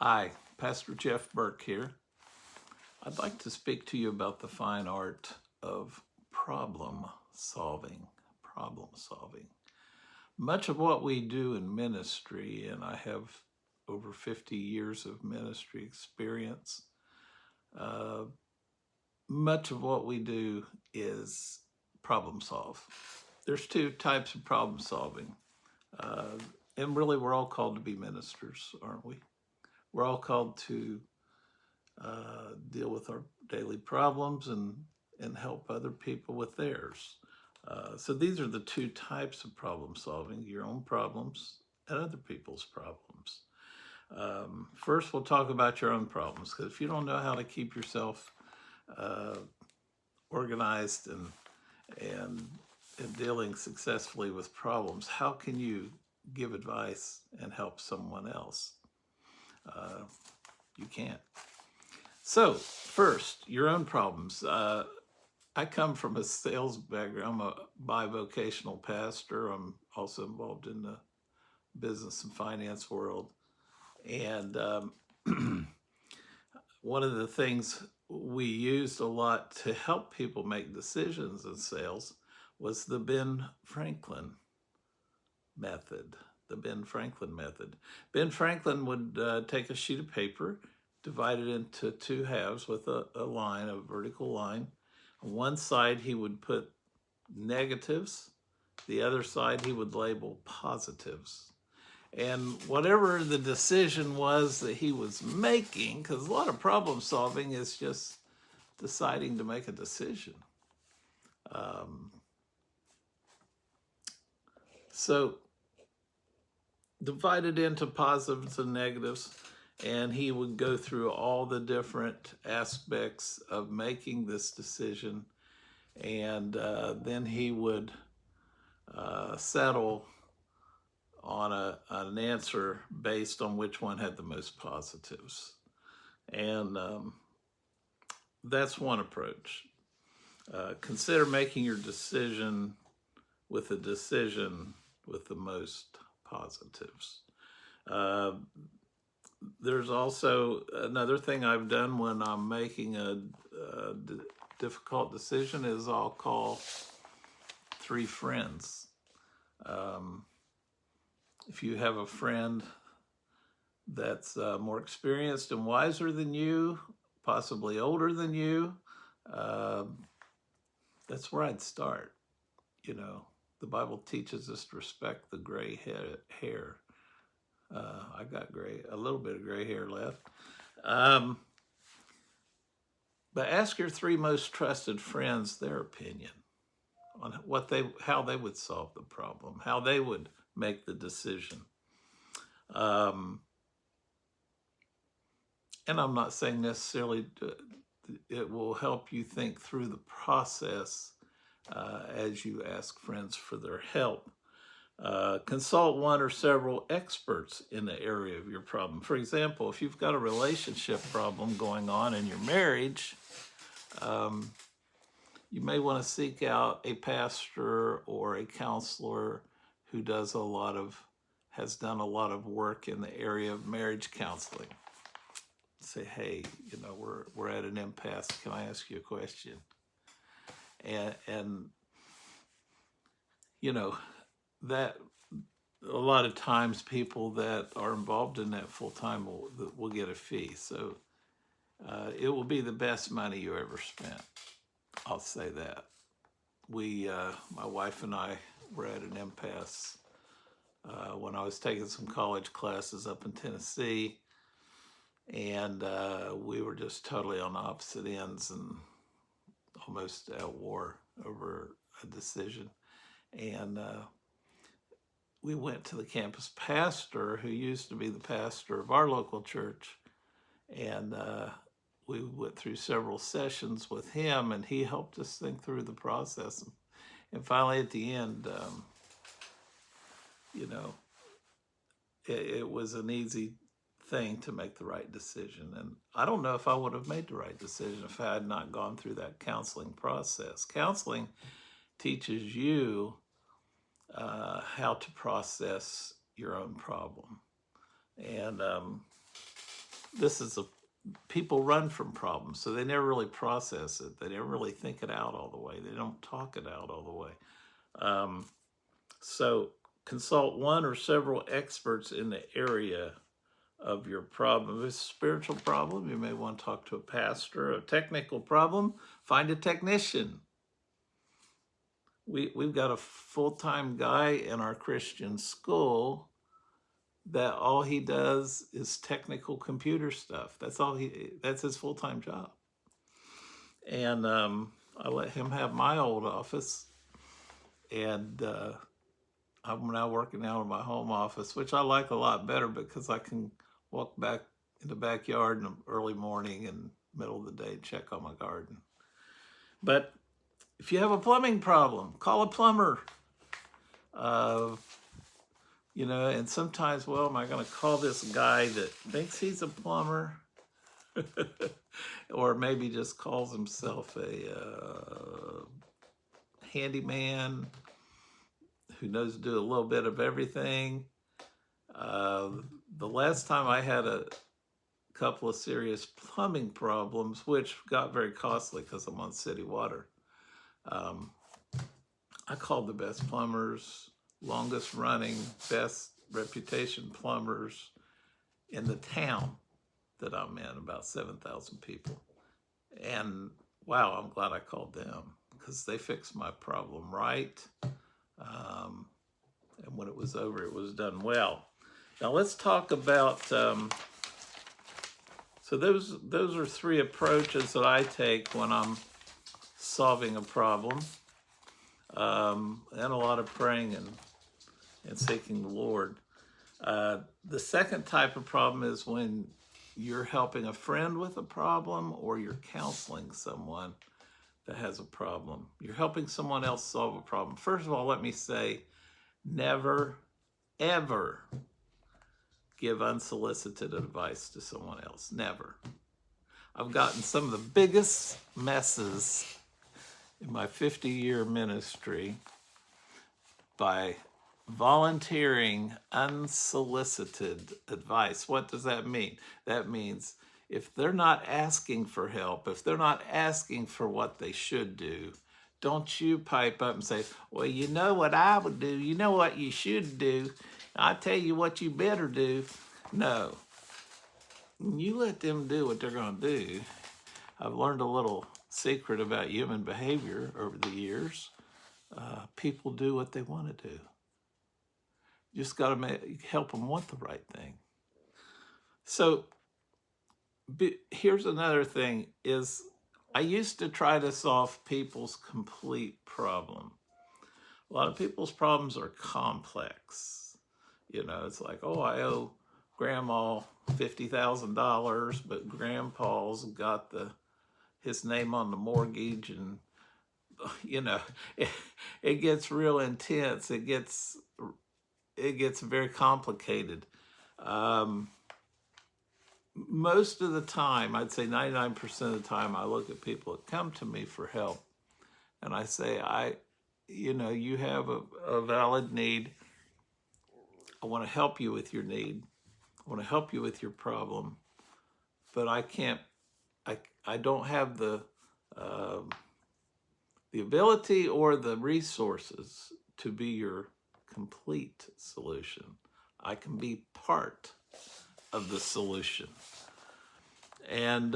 Hi, Pastor Jeff Burke here. I'd like to speak to you about the fine art of problem solving. Problem solving. Much of what we do in ministry, and I have over 50 years of ministry experience, uh, much of what we do is problem solve. There's two types of problem solving. Uh, and really, we're all called to be ministers, aren't we? We're all called to deal with our daily problems and help other people with theirs. So these are the two types of problem solving: your own problems and other people's problems. First, we'll talk about your own problems, because if you don't know how to keep yourself uh, organized and and dealing successfully with problems, how can you give advice and help someone else? Uh, you can't. So, first, your own problems. I come from a sales background. I'm a bivocational pastor. I'm also involved in the business and finance world. And one of the things we used a lot to help people make decisions in sales was the Ben Franklin method. The Ben Franklin method. Ben Franklin would take a sheet of paper, divide it into two halves with a line, a vertical line. On one side, he would put negatives. The other side, he would label positives. And whatever the decision was that he was making, because a lot of problem solving is just deciding to make a decision. Um, so divided into positives and negatives, and he would go through all the different aspects of making this decision, and then he would settle on an answer based on which one had the most positives. And that's one approach. Consider making your decision with a decision with the most positives. There's also another thing I've done when I'm making a difficult decision is I'll call 3 friends. If you have a friend that's more experienced and wiser than you, possibly older than you, uh, that's where I'd start. You know, the Bible teaches us to respect the gray hair. I got a little bit of gray hair left. But ask your 3 most trusted friends their opinion on how they would solve the problem, how they would make the decision. And I'm not saying necessarily it will help you think through the process as you ask friends for their help. Consult one or several experts in the area of your problem. For example, if you've got a relationship problem going on in your marriage, you may want to seek out a pastor or a counselor who has done a lot of work in the area of marriage counseling. Say, hey, we're at an impasse. Can I ask you a question? And that a lot of times people that are involved in that full time will get a fee. So it will be the best money you ever spent. I'll say that. My wife and I were at an impasse when I was taking some college classes up in Tennessee, and we were just totally on opposite ends and almost at war over a decision. And we went to the campus pastor, who used to be the pastor of our local church, and we went through several sessions with him, and he helped us think through the process. And finally, at the end, it was an easy thing to make the right decision. And I don't know if I would have made the right decision if I had not gone through that counseling process. Counseling teaches you how to process your own problem. And this is a people run from problems, so they never really process it. They never really think it out all the way. They don't talk it out all the way. So consult one or several experts in the area of your problem. If it's a spiritual problem, you may want to talk to a pastor. A technical problem, find a technician. We've got a full-time guy in our Christian school that all he does is technical computer stuff. That's his full-time job. And I let him have my old office, and I'm now working out of my home office, which I like a lot better because I can walk back in the backyard in the early morning and middle of the day and check on my garden. But if you have a plumbing problem, call a plumber. And sometimes, well, am I going to call this guy that thinks he's a plumber? Or maybe just calls himself a handyman who knows to do a little bit of everything. The last time I had a couple of serious plumbing problems, which got very costly because I'm on city water, I called the best plumbers, longest running, best reputation plumbers in the town that I'm in, about 7,000 people. And wow, I'm glad I called them because they fixed my problem right. And when it was over, it was done well. Now let's talk about, so those are three approaches that I take when I'm solving a problem. And a lot of praying and seeking the Lord. The second type of problem is when you're helping a friend with a problem or you're counseling someone that has a problem. You're helping someone else solve a problem. First of all, let me say, never, ever give unsolicited advice to someone else. Never. I've gotten some of the biggest messes in my 50-year ministry by volunteering unsolicited advice. What does that mean? That means if they're not asking for help, if they're not asking for what they should do, don't you pipe up and say, well, you know what I would do, you know what you should do, I tell you what you better do. No. You let them do what they're going to do. I've learned a little secret about human behavior over the years. People do what they want to do. You just got to help them want the right thing. So here's another thing is I used to try to solve people's complete problem. A lot of people's problems are complex. It's like, oh, I owe Grandma $50,000, but Grandpa's got his name on the mortgage, and it gets real intense. It gets very complicated. Most of the time, I'd say 99% of the time, I look at people that come to me for help, and I say, you have a valid need. I want to help you with your need. I want to help you with your problem, but I don't have the ability or the resources to be your complete solution. I can be part of the solution. And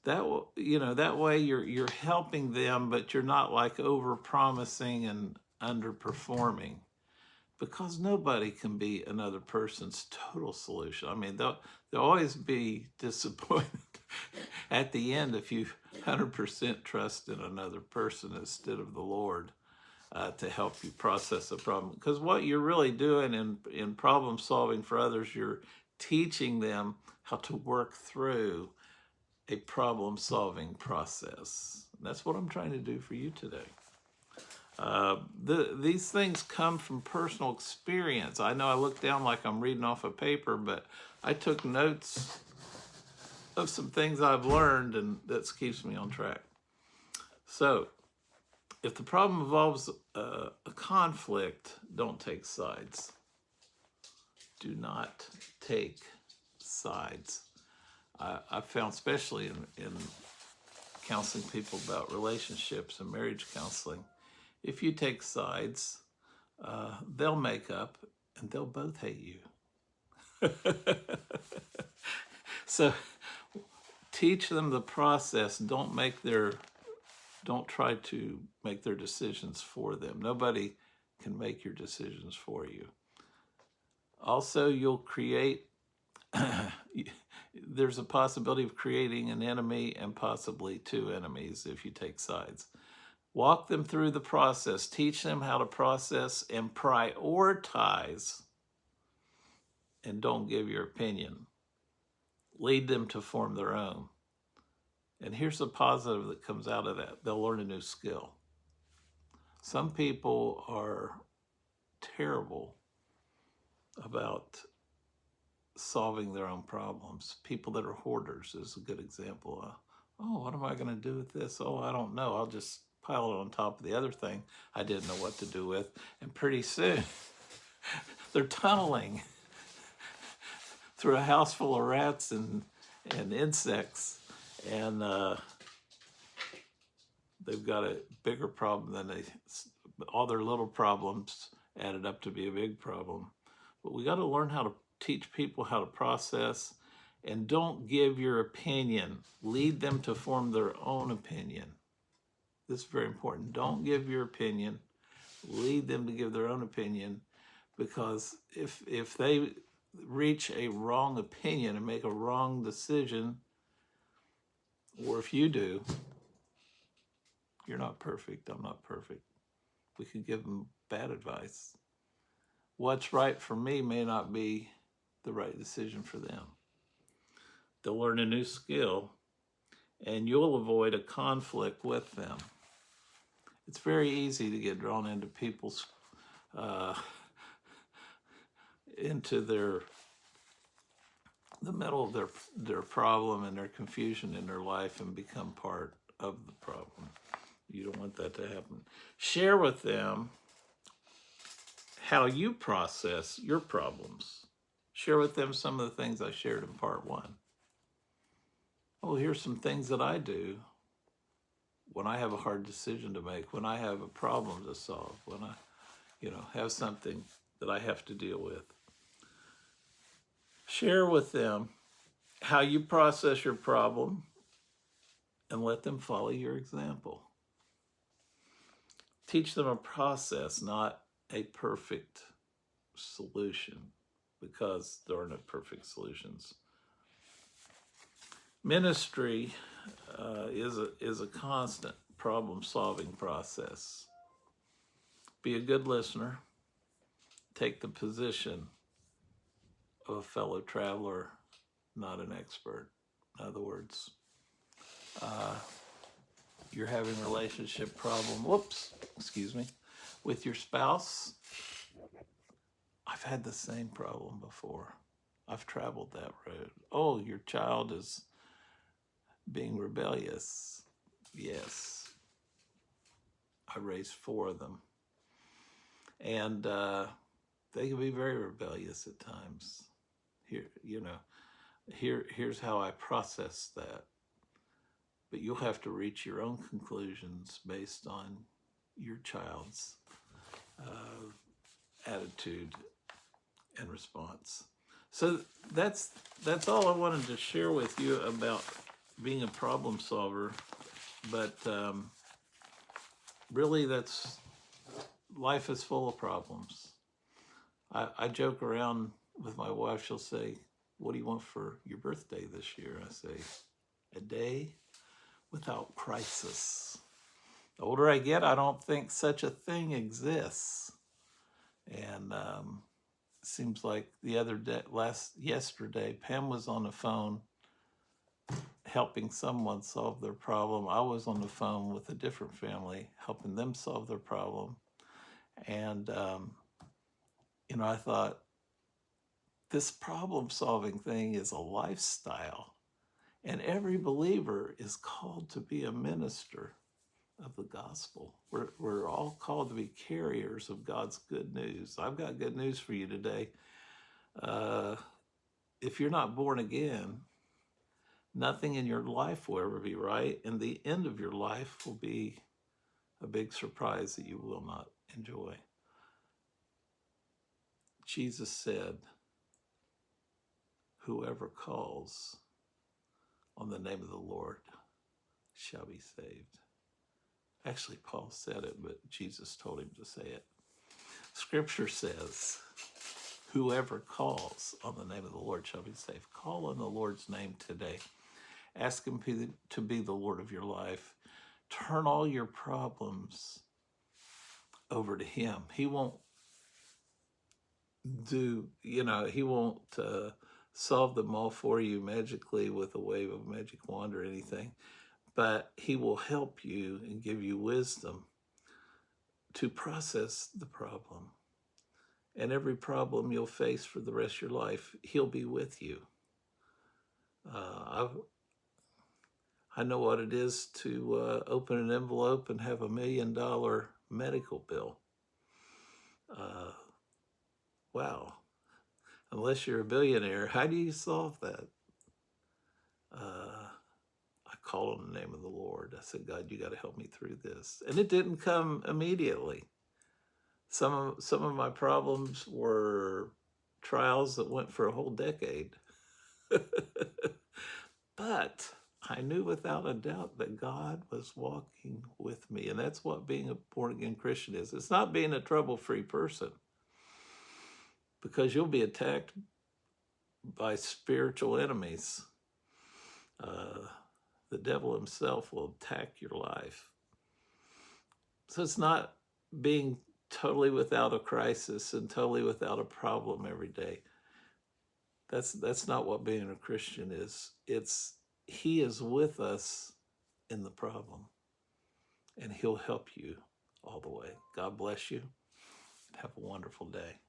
that way you're helping them, but you're not like over-promising and underperforming, because nobody can be another person's total solution. I mean, they'll always be disappointed at the end if you 100% trust in another person instead of the Lord to help you process a problem. Because what you're really doing in problem solving for others, you're teaching them how to work through a problem solving process. And that's what I'm trying to do for you today. These things come from personal experience. I know I look down like I'm reading off a paper, but I took notes of some things I've learned, and that keeps me on track. So, if the problem involves a conflict, don't take sides. Do not take sides. I found, especially in counseling people about relationships and marriage counseling, if you take sides, they'll make up and they'll both hate you. So teach them the process. Don't try to make their decisions for them. Nobody can make your decisions for you. Also, you'll create, there's a possibility of creating an enemy and possibly two enemies if you take sides. Walk them through the process. Teach them how to process and prioritize, and don't give your opinion. Lead them to form their own. And here's the positive that comes out of that. They'll learn a new skill. Some people are terrible about solving their own problems. People that are hoarders is a good example. Oh, what am I going to do with this? Oh, I don't know. I'll just pile it on top of the other thing I didn't know what to do with. And pretty soon, they're tunneling through a house full of rats and insects. And they've got a bigger problem than all their little problems added up to be a big problem. But we got to learn how to teach people how to process, and don't give your opinion. Lead them to form their own opinion. This is very important. Don't give your opinion. Lead them to give their own opinion, because if they reach a wrong opinion and make a wrong decision, or if you do, you're not perfect, I'm not perfect. We could give them bad advice. What's right for me may not be the right decision for them. They'll learn a new skill, and you'll avoid a conflict with them. It's very easy to get drawn into people's, into the middle of their problem and their confusion in their life and become part of the problem. You don't want that to happen. Share with them how you process your problems. Share with them some of the things I shared in part 1. Oh, here's some things that I do when I have a hard decision to make, when I have a problem to solve, when I, have something that I have to deal with. Share with them how you process your problem and let them follow your example. Teach them a process, not a perfect solution, because there are no perfect solutions. Ministry is a constant problem-solving process. Be a good listener. Take the position of a fellow traveler, not an expert. In other words, you're having a relationship problem, with your spouse. I've had the same problem before. I've traveled that road. Oh, your child is being rebellious. Yes. I raised 4 of them. And they can be very rebellious at times. Here's how I process that. But you'll have to reach your own conclusions based on your child's attitude and response. So that's all I wanted to share with you about being a problem solver. But really, life is full of problems. I joke around with my wife. She'll say, "What do you want for your birthday this year?" I say, "A day without crisis." The older I get, I don't think such a thing exists. And seems like yesterday, Pam was on the phone helping someone solve their problem. I was on the phone with a different family helping them solve their problem. And, I thought, this problem-solving thing is a lifestyle. And every believer is called to be a minister of the gospel. We're all called to be carriers of God's good news. I've got good news for you today. if you're not born again, nothing in your life will ever be right, and the end of your life will be a big surprise that you will not enjoy. Jesus said, whoever calls on the name of the Lord shall be saved. Actually, Paul said it, but Jesus told him to say it. Scripture says, whoever calls on the name of the Lord shall be saved. Call on the Lord's name today. Ask him to be the Lord of your life. Turn all your problems over to him. He won't he won't solve them all for you magically with a wave of magic wand or anything, but he will help you and give you wisdom to process the problem. And every problem you'll face for the rest of your life, he'll be with you. I know what it is to open an envelope and have $1 million medical bill. Wow. Unless you're a billionaire, how do you solve that? I called on the name of the Lord. I said, God, you got to help me through this. And it didn't come immediately. Some of my problems were trials that went for a whole decade. But I knew without a doubt that God was walking with me. And that's what being a born-again Christian is. It's not being a trouble-free person, because you'll be attacked by spiritual enemies. The devil himself will attack your life. So it's not being totally without a crisis and totally without a problem every day. That's not what being a Christian is. He is with us in the problem, and he'll help you all the way. God bless you. Have a wonderful day.